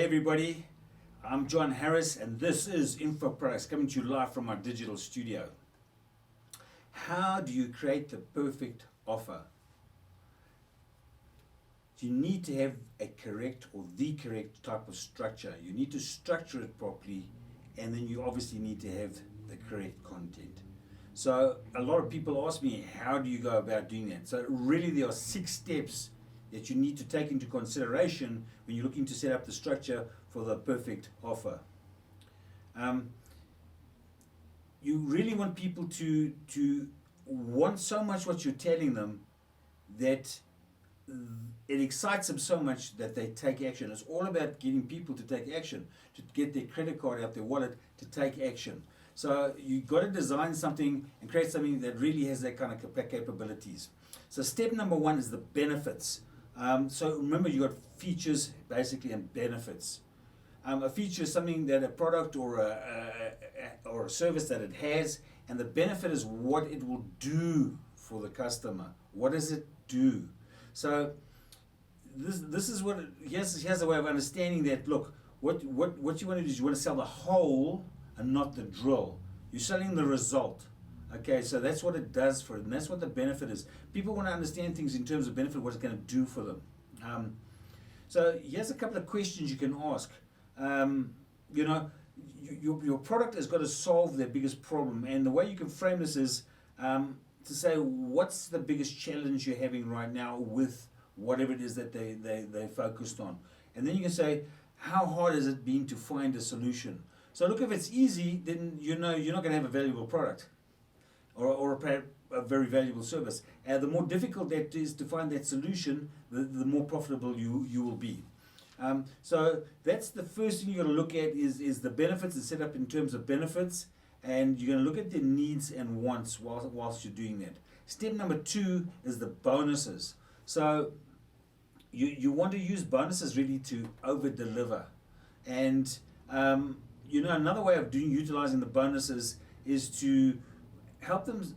everybody, I'm John Harris and this is Info Products coming to you live from our digital studio. How do you create the perfect offer? You need to have a correct or the correct type of structure. You need to structure it properly, and then you obviously need to have the correct content. So a lot of people ask me, how do you go about doing that? So really there are 6 steps that you need to take into consideration when you're looking to set up the structure for the perfect offer. You really want people to want so much what you're telling them that it excites them so much that they take action. It's all about getting people to take action, to get their credit card out their wallet, to take action. So you've got to design something and create something that really has that kind of capabilities. So step number 1 is the benefits. So remember, you got features basically and benefits. A feature is something that a product or a service that it has, and the benefit is what it will do for the customer. What does it do? So this is what here's a way of understanding that. Look, what you want to do is you want to sell the whole and not the drill. You're selling the result. Okay, so that's what it does for it, and that's what the benefit is. People want to understand things in terms of benefit, what it's going to do for them. So here's a couple of questions you can ask. Your product has got to solve their biggest problem, and the way you can frame this is to say, what's the biggest challenge you're having right now with whatever it is that they focused on. And then you can say, how hard has it been to find a solution? So look, if it's easy, then you're not going to have a valuable product or a very valuable service. The more difficult that is to find that solution, the more profitable you will be. So that's the first thing you're going to look at is the benefits and set up in terms of benefits, and you're going to look at the needs and wants whilst you're doing that. Step number 2 is the bonuses. So you want to use bonuses really to over-deliver. And another way of utilizing the bonuses is to help them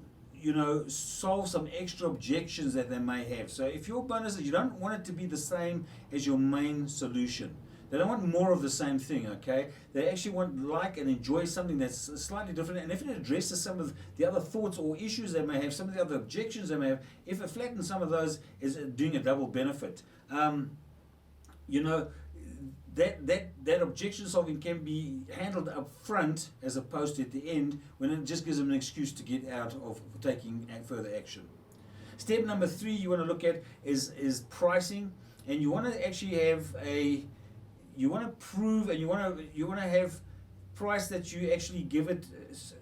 solve some extra objections that they may have. So if your bonuses, you don't want it to be the same as your main solution. They don't want more of the same thing, okay? They actually like and enjoy something that's slightly different, and if it addresses some of the other thoughts or issues they may have, some of the other objections they may have, if it flattens some of those, is doing a double benefit. That objection solving can be handled up front as opposed to at the end, when it just gives them an excuse to get out of taking further action. Step number 3 you want to look at is pricing, and you want to actually have you want to prove, and you want to have price that you actually give it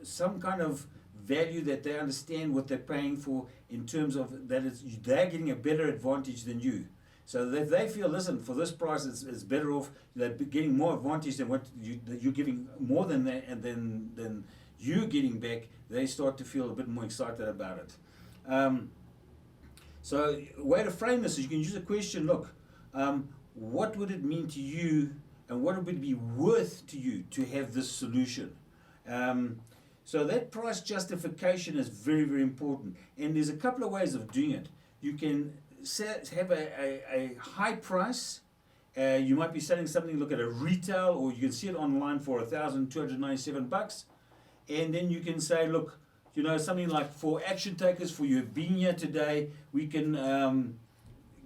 some kind of value that they understand what they're paying for, in terms of that they're getting a better advantage than you. So if they feel, listen, for this price it's better off, they're getting more advantage than what you're giving, more than that, and then you getting back, they start to feel a bit more excited about it. So a way to frame this is you can use a question. Look, what would it mean to you, and what would it be worth to you to have this solution? So that price justification is very, very important, and there's a couple of ways of doing it. You can have a high price. You might be selling something, look at a retail, or you can see it online for $1,297, and then you can say, look, something like, for action takers, for you being here today, we can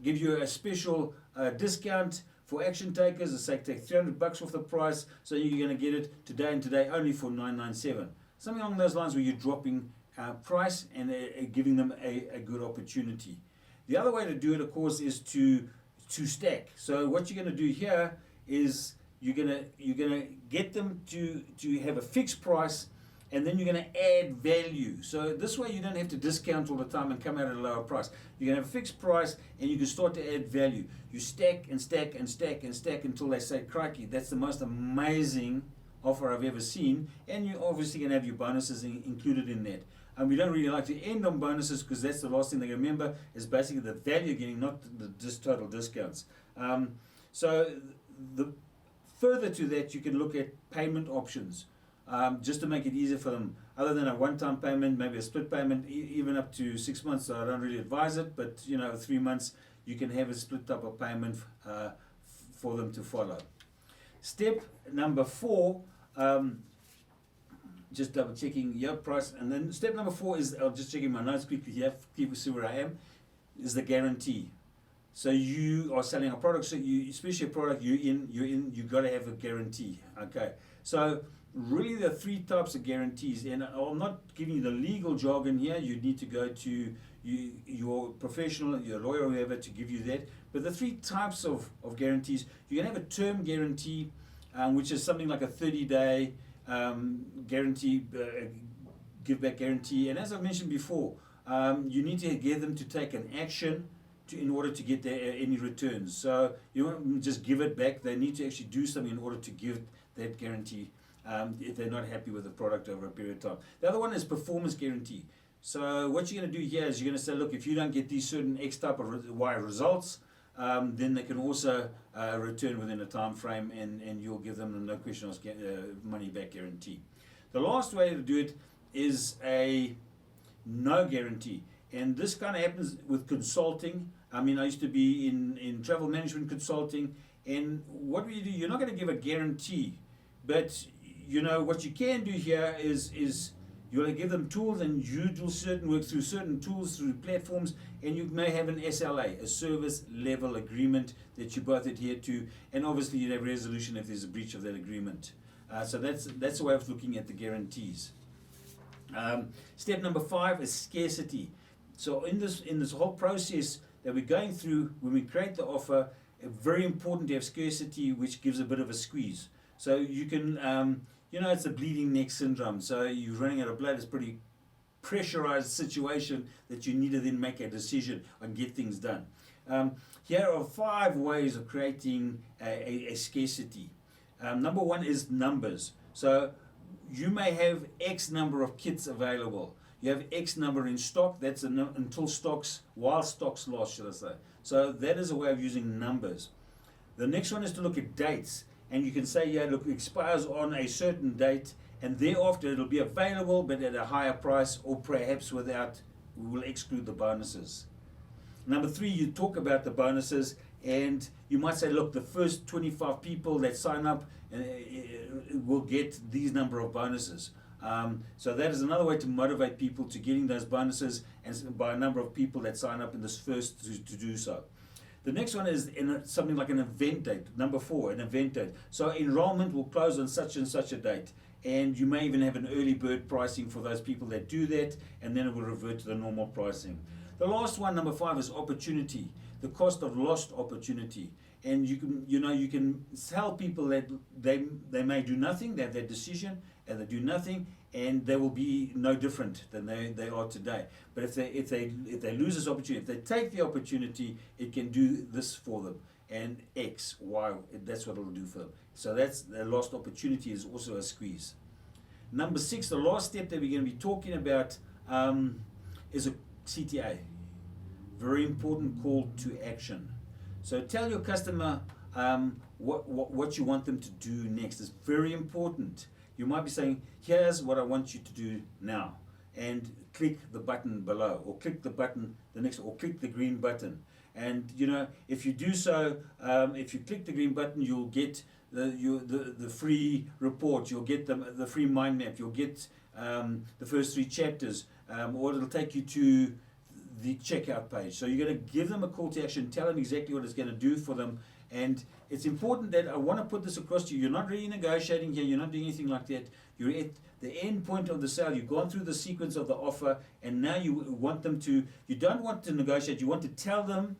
give you a special discount for action takers. Let's say take $300 off the price, so you're going to get it today and today only for $997. Something along those lines, where you're dropping price and giving them a good opportunity. The other way to do it, of course, is to stack. So what you're going to do here is you're going to get them to have a fixed price, and then you're going to add value. So this way you don't have to discount all the time and come out at a lower price. You're going to have a fixed price, and you can start to add value. You stack and stack and stack and stack until they say, crikey, that's the most amazing offer I've ever seen. And you're obviously going to have your bonuses included in that. And we don't really like to end on bonuses, because that's the last thing they remember, is basically the value you're getting, not the total discounts. So further to that, you can look at payment options. Just to make it easier for them, other than a one-time payment, maybe a split payment, even up to 6 months. So I don't really advise it, but 3 months you can have a split type of payment for them to follow. Step number 4, just double checking your price, and then step number 4 is, I'll just checking my notes quickly here, keep see where I am, is the guarantee. So you are selling a product, so you, especially a product you got to have a guarantee. Okay, so really there are 3 types of guarantees, and I'm not giving you the legal jargon here. You need to go to your professional, your lawyer or whoever to give you that. But the 3 types of guarantees, you can have a term guarantee, which is something like a 30-day guarantee, give back guarantee. And as I've mentioned before, you need to get them to take an action in order to get any returns. So you don't just give it back. They need to actually do something in order to give that guarantee if they're not happy with the product over a period of time. The other one is performance guarantee. So what you're going to do here is you're going to say, look, if you don't get these certain X type of Y results, then they can also return within a time frame, and you'll give them a no question asked money back guarantee. The last way to do it is a no guarantee. And this kind of happens with consulting. I mean, I used to be in travel management consulting, and what do? You're not going to give a guarantee, but you know what you can do here is you're going to give them tools, and you do certain work through certain tools, through platforms, and you may have an SLA, a service level agreement that you both adhere to, and obviously you have resolution if there's a breach of that agreement. So that's a way of looking at the guarantees. Step number 5 is scarcity. So in this whole process that we're going through, when we create the offer, very important to have scarcity, which gives a bit of a squeeze. So you can, it's a bleeding neck syndrome. So you're running out of blood. It's a pretty pressurized situation that you need to then make a decision and get things done. Here are 5 ways of creating a scarcity. Number 1 is numbers. So you may have X number of kits available. You have X number in stock. That's until stocks, while stocks last, should I say. So that is a way of using numbers. The next one is to look at dates. And you can say, yeah, look, it expires on a certain date, and thereafter it'll be available, but at a higher price, or perhaps we will exclude the bonuses. Number 3, you talk about the bonuses, and you might say, look, the first 25 people that sign up will get these number of bonuses. So that is another way to motivate people to getting those bonuses, and by a number of people that sign up in this first to do so. The next one is something like an event date. Number 4, an event date. So enrollment will close on such and such a date, and you may even have an early bird pricing for those people that do that, and then it will revert to the normal pricing. The last one, number 5, is opportunity. The cost of lost opportunity. And you can tell people that they may do nothing, they have their decision, and they do nothing, and they will be no different than they are today. But if they lose this opportunity, if they take the opportunity, it can do this for them, and X, Y, that's what it will do for them. So that's the lost opportunity is also a squeeze. Number 6, the last step that we're going to be talking about is a CTA. Very important call to action. So tell your customer what you want them to do next. It's very important. You might be saying, here's what I want you to do now, and click the button below, or click the button the next, or click the green button. And if you do so, if you click the green button, you'll get the free report, you'll get the free mind map, you'll get the first 3 chapters, or it'll take you to the checkout page. So you're going to give them a call to action, tell them exactly what it's going to do for them. And it's important that I want to put this across to you. You're not really negotiating here. You're not doing anything like that. You're at the end point of the sale. You've gone through the sequence of the offer, and now you want them to, you don't want to negotiate. You want to tell them,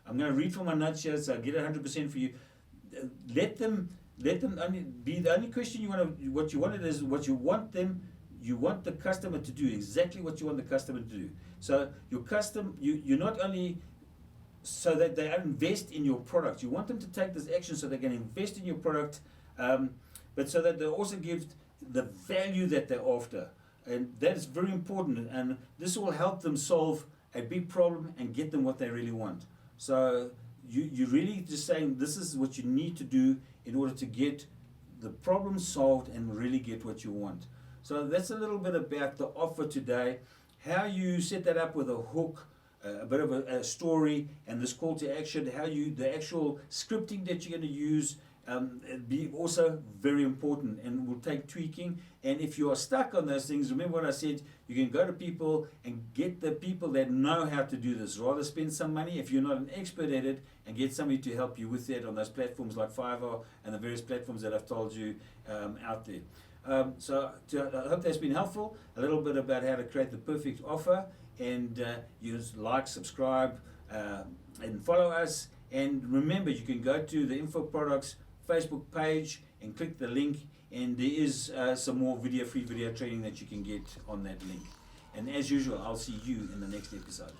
I'm going to read from my notes here, so I'll get 100% for you. Let them only be the only question you want to, what you want it is what you want them. You want the customer to do exactly what you want the customer to do. So you're not only so that they invest in your product. You want them to take this action so they can invest in your product, but so that they also give the value that they're after. And that is very important. And this will help them solve a big problem and get them what they really want. So you're really just saying this is what you need to do in order to get the problem solved and really get what you want. So that's a little bit about the offer today, how you set that up with a hook, a bit of a story, and this call to action, the actual scripting that you're going to use, it'd be also very important and will take tweaking. And if you are stuck on those things, remember what I said, you can go to people and get the people that know how to do this. Rather spend some money if you're not an expert at it and get somebody to help you with that on those platforms like Fiverr and the various platforms that I've told you out there. I hope that's been helpful. A little bit about how to create the perfect offer, and use like, subscribe, and follow us. And remember, you can go to the Info Products Facebook page and click the link, and there is some more free video training that you can get on that link. And as usual, I'll see you in the next episode.